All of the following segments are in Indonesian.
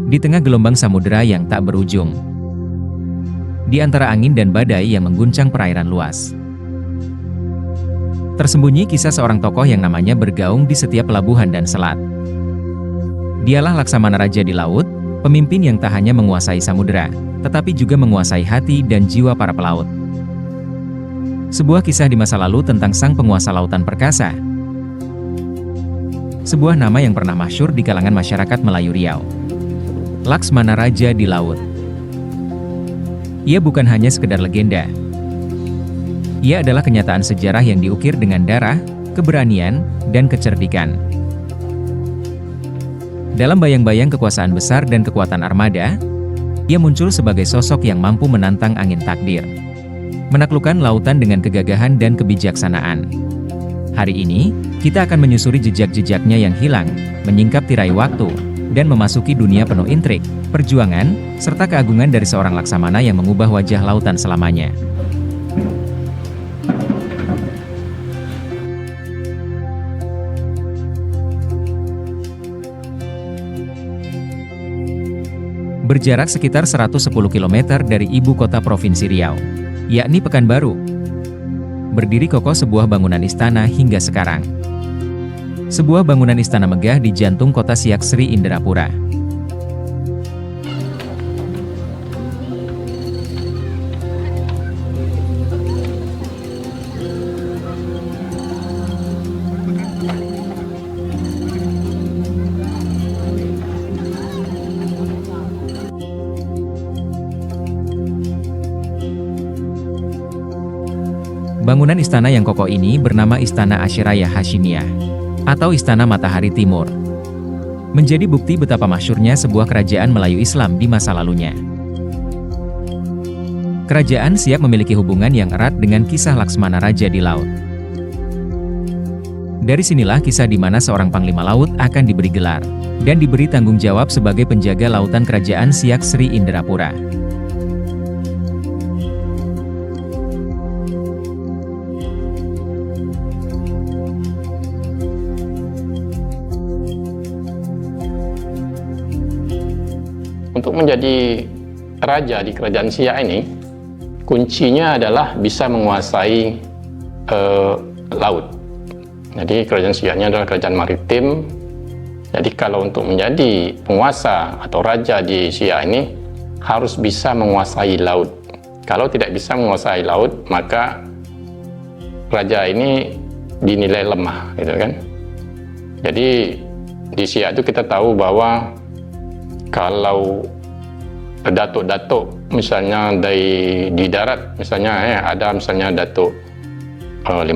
di tengah gelombang samudera yang tak berujung. Di antara angin dan badai yang mengguncang perairan luas. Tersembunyi kisah seorang tokoh yang namanya bergaung di setiap pelabuhan dan selat. Dialah Laksamana Raja di laut, pemimpin yang tak hanya menguasai samudera, tetapi juga menguasai hati dan jiwa para pelaut. Sebuah kisah di masa lalu tentang sang penguasa lautan perkasa. Sebuah nama yang pernah masyhur di kalangan masyarakat Melayu Riau. Laksamana Raja di laut. Ia bukan hanya sekedar legenda. Ia adalah kenyataan sejarah yang diukir dengan darah, keberanian, dan kecerdikan. Dalam bayang-bayang kekuasaan besar dan kekuatan armada, ia muncul sebagai sosok yang mampu menantang angin takdir. Menaklukkan lautan dengan kegagahan dan kebijaksanaan. Hari ini, kita akan menyusuri jejak-jejaknya yang hilang, menyingkap tirai waktu, dan memasuki dunia penuh intrik, perjuangan, serta keagungan dari seorang laksamana yang mengubah wajah lautan selamanya. Berjarak sekitar 110 km dari ibu kota Provinsi Riau, yakni Pekanbaru. Berdiri kokoh sebuah bangunan istana hingga sekarang. Sebuah bangunan istana megah di jantung kota Siak Sri Indrapura. Bangunan istana yang kokoh ini bernama Istana Asyiraya Hashimiyah, atau Istana Matahari Timur. Menjadi bukti betapa masyhurnya sebuah kerajaan Melayu Islam di masa lalunya. Kerajaan Siak memiliki hubungan yang erat dengan kisah Laksamana Raja di laut. Dari sinilah kisah di mana seorang panglima laut akan diberi gelar, dan diberi tanggung jawab sebagai penjaga lautan kerajaan Siak Sri Indrapura. Untuk menjadi raja di kerajaan Siak ini, kuncinya adalah bisa menguasai laut. Jadi kerajaan Siaknya adalah kerajaan maritim. Jadi kalau untuk menjadi penguasa atau raja di Siak ini, harus bisa menguasai laut. Kalau tidak bisa menguasai laut, maka raja ini dinilai lemah, gitu kan. Jadi di Siak itu kita tahu bahwa kalau datuk-datuk misalnya di darat, misalnya ada misalnya datuk 50,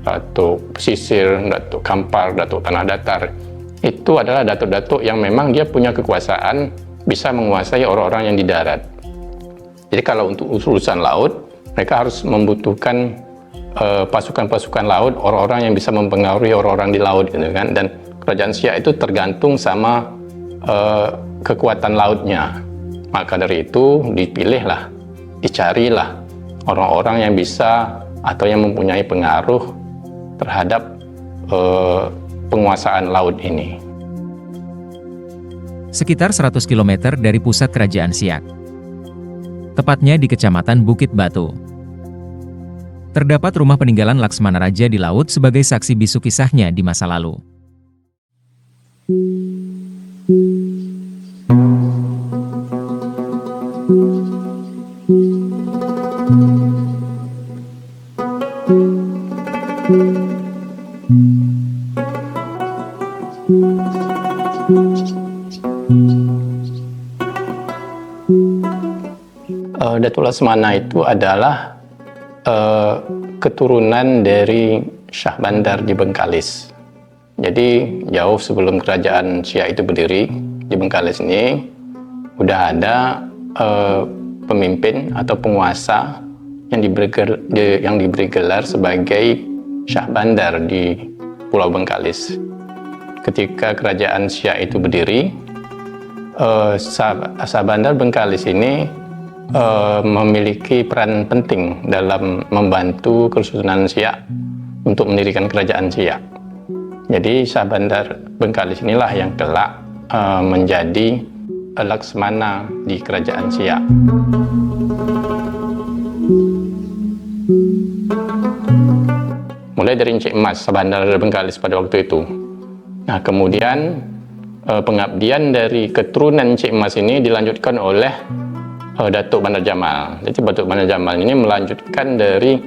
datuk pesisir, datuk Kampar, datuk tanah datar, itu adalah datuk-datuk yang memang dia punya kekuasaan bisa menguasai orang-orang yang di darat. Jadi kalau untuk urusan laut, mereka harus membutuhkan pasukan-pasukan laut, orang-orang yang bisa mempengaruhi orang-orang di laut, gitu kan. Dan kerajaan Siak itu tergantung sama kekuatan lautnya. Maka dari itu dipilihlah, dicarilah orang-orang yang bisa atau yang mempunyai pengaruh terhadap penguasaan laut ini. Sekitar 100 km dari pusat kerajaan Siak, tepatnya di Kecamatan Bukit Batu, terdapat rumah peninggalan Laksamana Raja di laut sebagai saksi bisu kisahnya di masa lalu. Datuk Laksamana itu adalah keturunan dari Syah Bandar di Bengkalis. Jadi jauh sebelum kerajaan Siak itu berdiri di Bengkalis ini, udah ada pemimpin atau penguasa yang diberi gelar sebagai Syah Bandar di Pulau Bengkalis. Ketika kerajaan Siak itu berdiri, Syah Bandar Bengkalis ini memiliki peran penting dalam membantu Kesultanan Siak untuk mendirikan kerajaan Siak. Jadi Syah Bandar Bengkalis inilah yang kelak menjadi Laksmana di Kerajaan Siak. Mulai dari Encik Mas Bandar Bengkalis pada waktu itu. Nah, kemudian pengabdian dari keturunan Encik Mas ini dilanjutkan oleh Datuk Bandar Jamal. Jadi Datuk Bandar Jamal ini melanjutkan dari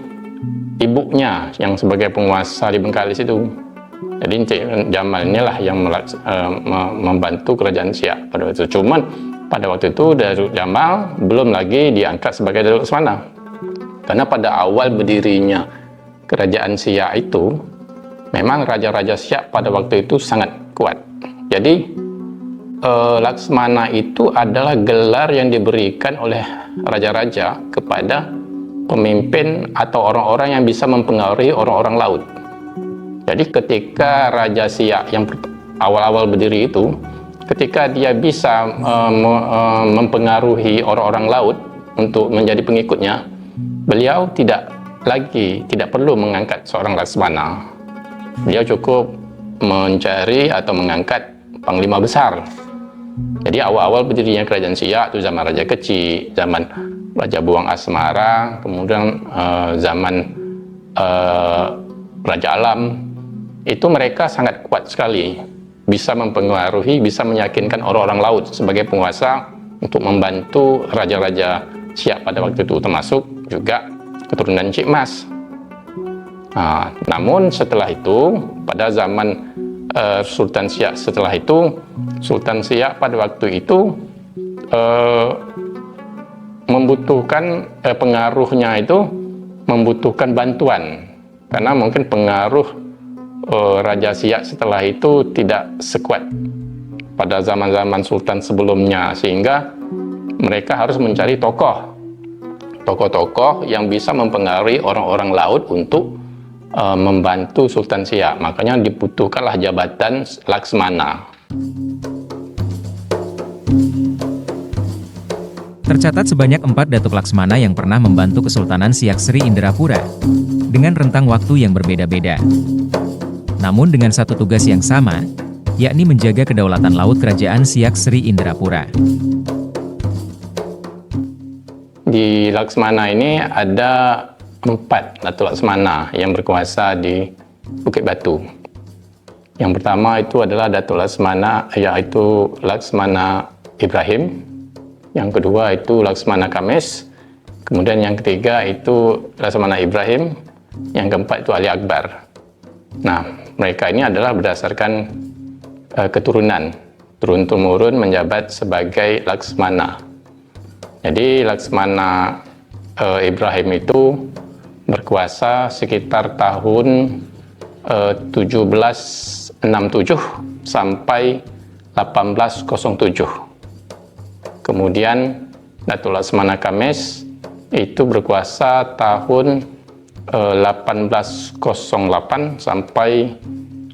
ibunya yang sebagai penguasa di Bengkalis itu. Jadi Encik Jamal inilah yang membantu Kerajaan Siak pada waktu itu. Cuman pada waktu itu Datuk Jamal belum lagi diangkat sebagai Datuk Laksmana. Karena pada awal berdirinya Kerajaan Siak itu, memang Raja-Raja Siak pada waktu itu sangat kuat. Jadi Laksmana itu adalah gelar yang diberikan oleh raja-raja kepada pemimpin atau orang-orang yang bisa mempengaruhi orang-orang laut. Jadi ketika Raja Siak yang awal-awal berdiri itu, ketika dia bisa mempengaruhi orang-orang laut untuk menjadi pengikutnya, beliau tidak perlu mengangkat seorang Laksmana. Beliau cukup mencari atau mengangkat panglima besar. Jadi awal-awal berdirinya Kerajaan Siak itu zaman Raja Kecil, zaman Raja Buang Asmara, kemudian zaman Raja Alam, itu mereka sangat kuat sekali, bisa mempengaruhi, bisa meyakinkan orang-orang laut sebagai penguasa untuk membantu Raja-Raja Siak pada waktu itu, termasuk juga keturunan Encik Mas. Nah, namun setelah itu, pada zaman Sultan Siak setelah itu, Sultan Siak pada waktu itu membutuhkan pengaruhnya itu membutuhkan bantuan, karena mungkin pengaruh Raja Siak setelah itu tidak sekuat pada zaman-zaman Sultan sebelumnya, sehingga mereka harus mencari tokoh-tokoh yang bisa mempengaruhi orang-orang laut untuk membantu Sultan Siak. Makanya dibutuhkanlah jabatan Laksmana. Tercatat sebanyak 4 Datuk Laksmana yang pernah membantu Kesultanan Siak Sri Indrapura, dengan rentang waktu yang berbeda-beda. Namun dengan satu tugas yang sama, yakni menjaga kedaulatan laut Kerajaan Siak Sri Indrapura. Di Laksmana ini ada 4 Datuk Laksmana yang berkuasa di Bukit Batu. Yang pertama itu adalah Datuk Laksmana, yaitu Laksmana Ibrahim. Yang kedua itu Laksmana Kamis. Kemudian yang ketiga itu Laksmana Ibrahim. Yang keempat itu Ali Akbar. Nah, mereka ini adalah berdasarkan keturunan, turun-temurun menjabat sebagai Laksmana. Jadi Laksmana Ibrahim itu berkuasa sekitar tahun 1767 sampai 1807. Kemudian Datuk Laksmana Kamis itu berkuasa tahun 1808 sampai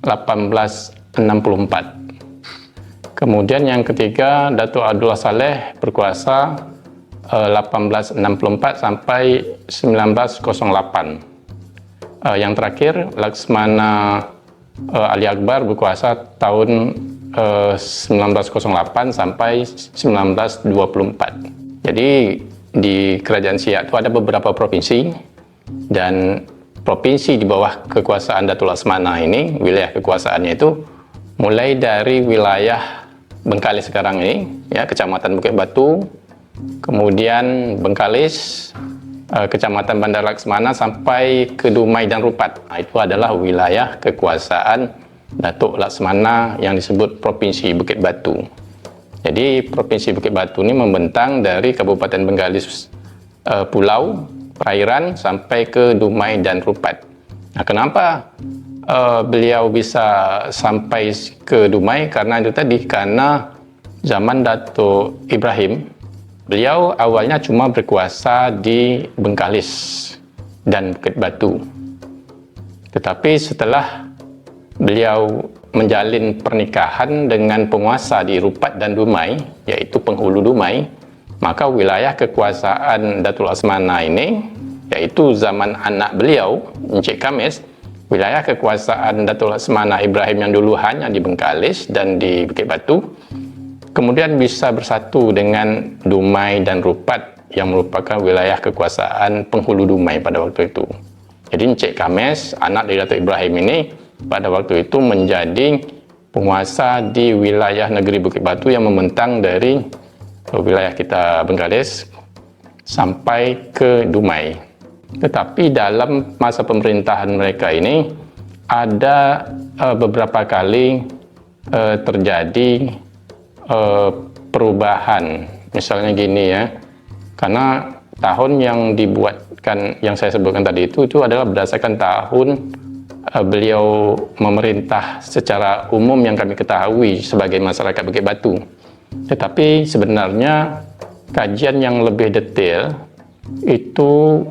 1864. Kemudian yang ketiga Datuk Abdullah Saleh berkuasa 1864 sampai 1908. Yang terakhir Laksmana Ali Akbar berkuasa tahun 1908 sampai 1924. Jadi di Kerajaan Siak itu ada beberapa provinsi, dan provinsi di bawah kekuasaan Datuk Laksmana ini, wilayah kekuasaannya itu mulai dari wilayah Bengkalis sekarang ini, ya, Kecamatan Bukit Batu, kemudian Bengkalis, Kecamatan Bandar Laksmana sampai ke Dumai dan Rupat. Nah, itu adalah wilayah kekuasaan Datuk Laksmana yang disebut Provinsi Bukit Batu. Jadi Provinsi Bukit Batu ini membentang dari Kabupaten Bengkalis Pulau, perairan sampai ke Dumai dan Rupat. Nah, kenapa beliau bisa sampai ke Dumai? Karena itu tadi, karena zaman Datuk Ibrahim, beliau awalnya cuma berkuasa di Bengkalis dan Bukit Batu. Tetapi setelah beliau menjalin pernikahan dengan penguasa di Rupat dan Dumai, yaitu penghulu Dumai, maka wilayah kekuasaan Datuk Laksmana ini, yaitu zaman anak beliau, Encik Kamis, wilayah kekuasaan Datuk Laksmana Ibrahim yang dulu hanya di Bengkalis dan di Bukit Batu, kemudian bisa bersatu dengan Dumai dan Rupat yang merupakan wilayah kekuasaan penghulu Dumai pada waktu itu. Jadi Encik Kames, anak dari Datuk Ibrahim ini, pada waktu itu menjadi penguasa di wilayah negeri Bukit Batu yang membentang dari wilayah kita Bengkalis sampai ke Dumai. Tetapi dalam masa pemerintahan mereka ini ada beberapa kali terjadi perubahan. Misalnya gini ya, karena tahun yang dibuatkan, yang saya sebutkan tadi itu adalah berdasarkan tahun beliau memerintah secara umum yang kami ketahui sebagai masyarakat Bukit Batu. Tetapi sebenarnya kajian yang lebih detail itu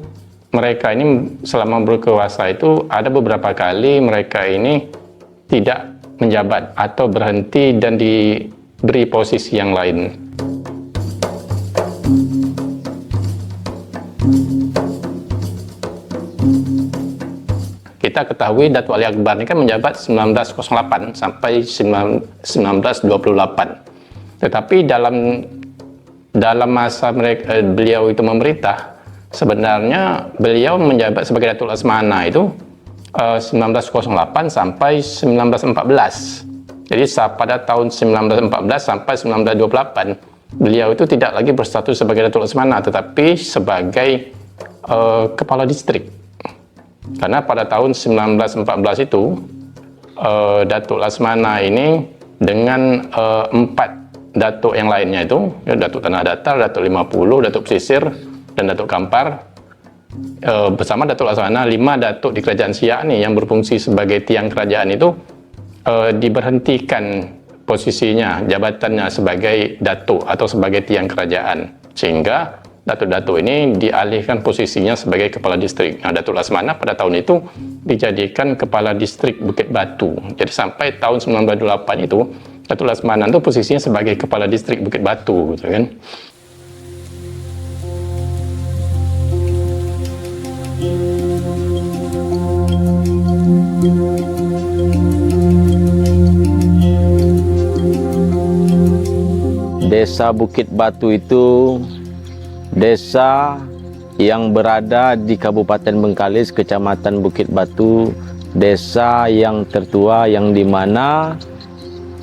mereka ini selama berkuasa itu ada beberapa kali mereka ini tidak menjabat atau berhenti dan diberi posisi yang lain. Kita ketahui Datuk Ali Akbar ini kan menjabat 1908 sampai 1928. Tetapi dalam masa beliau itu memerintah, sebenarnya beliau menjabat sebagai Datuk Laksamana itu 1908 sampai 1914. Jadi pada tahun 1914 sampai 1928, beliau itu tidak lagi berstatus sebagai Datuk Laksamana, tetapi sebagai kepala distrik. Karena pada tahun 1914 itu Datuk Laksamana ini dengan 4 datuk yang lainnya itu, ya, Datuk Tanah Datar, Datuk 50, Datuk Pesisir, dan Datuk Kampar, bersama Datuk Laksamana, 5 datuk di Kerajaan Siak nih yang berfungsi sebagai tiang kerajaan itu diberhentikan posisinya, jabatannya sebagai datuk atau sebagai tiang kerajaan, sehingga datuk-datuk ini dialihkan posisinya sebagai kepala distrik. Nah, Datuk Laksamana pada tahun itu dijadikan kepala distrik Bukit Batu. Jadi sampai tahun 1928 itu Datuk Laksamana itu posisinya sebagai kepala distrik Bukit Batu, gitu kan. Desa Bukit Batu itu desa yang berada di Kabupaten Bengkalis, Kecamatan Bukit Batu, desa yang tertua yang dimana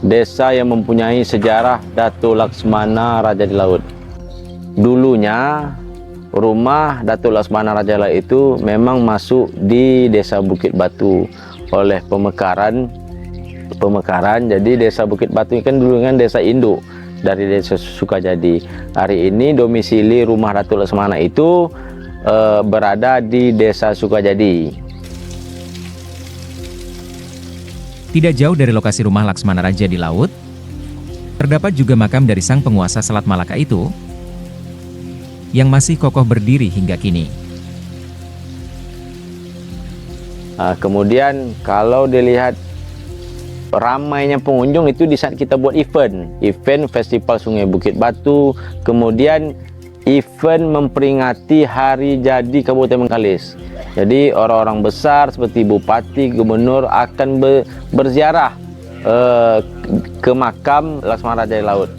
desa yang mempunyai sejarah Datuk Laksamana Raja di Laut. Dulunya rumah Datuk Laksamana Raja di Laut itu memang masuk di desa Bukit Batu oleh pemekaran. Jadi desa Bukit Batu ini kan dulu kan desa induk dari desa Sukajadi. Hari ini domisili rumah Datuk Laksamana itu berada di desa Sukajadi. Tidak jauh dari lokasi rumah Laksamana Raja di Laut, terdapat juga makam dari sang penguasa Selat Malaka itu, yang masih kokoh berdiri hingga kini. Kemudian kalau dilihat ramainya pengunjung itu di saat kita buat event Festival Sungai Bukit Batu, kemudian event memperingati hari jadi Kabupaten Bengkalis. Jadi orang-orang besar seperti bupati, gubernur akan berziarah ke makam Laksamana Raja di Laut.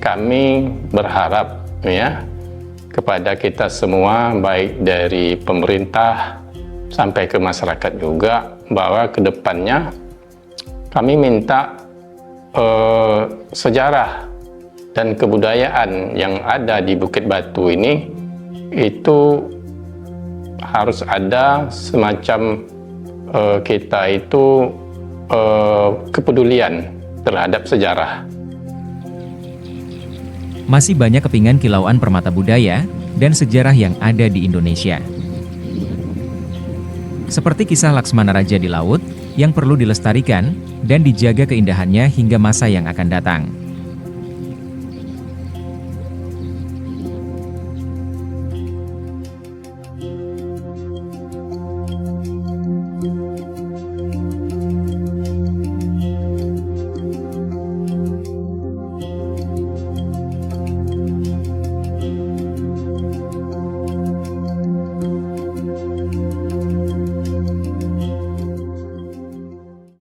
Kami berharap ya kepada kita semua, baik dari pemerintah sampai ke masyarakat juga, bahwa kedepannya kami minta sejarah dan kebudayaan yang ada di Bukit Batu ini itu harus ada semacam kita itu kepedulian terhadap sejarah. Masih banyak kepingan kilauan permata budaya dan sejarah yang ada di Indonesia. Seperti kisah Laksamana Raja di Laut yang perlu dilestarikan dan dijaga keindahannya hingga masa yang akan datang.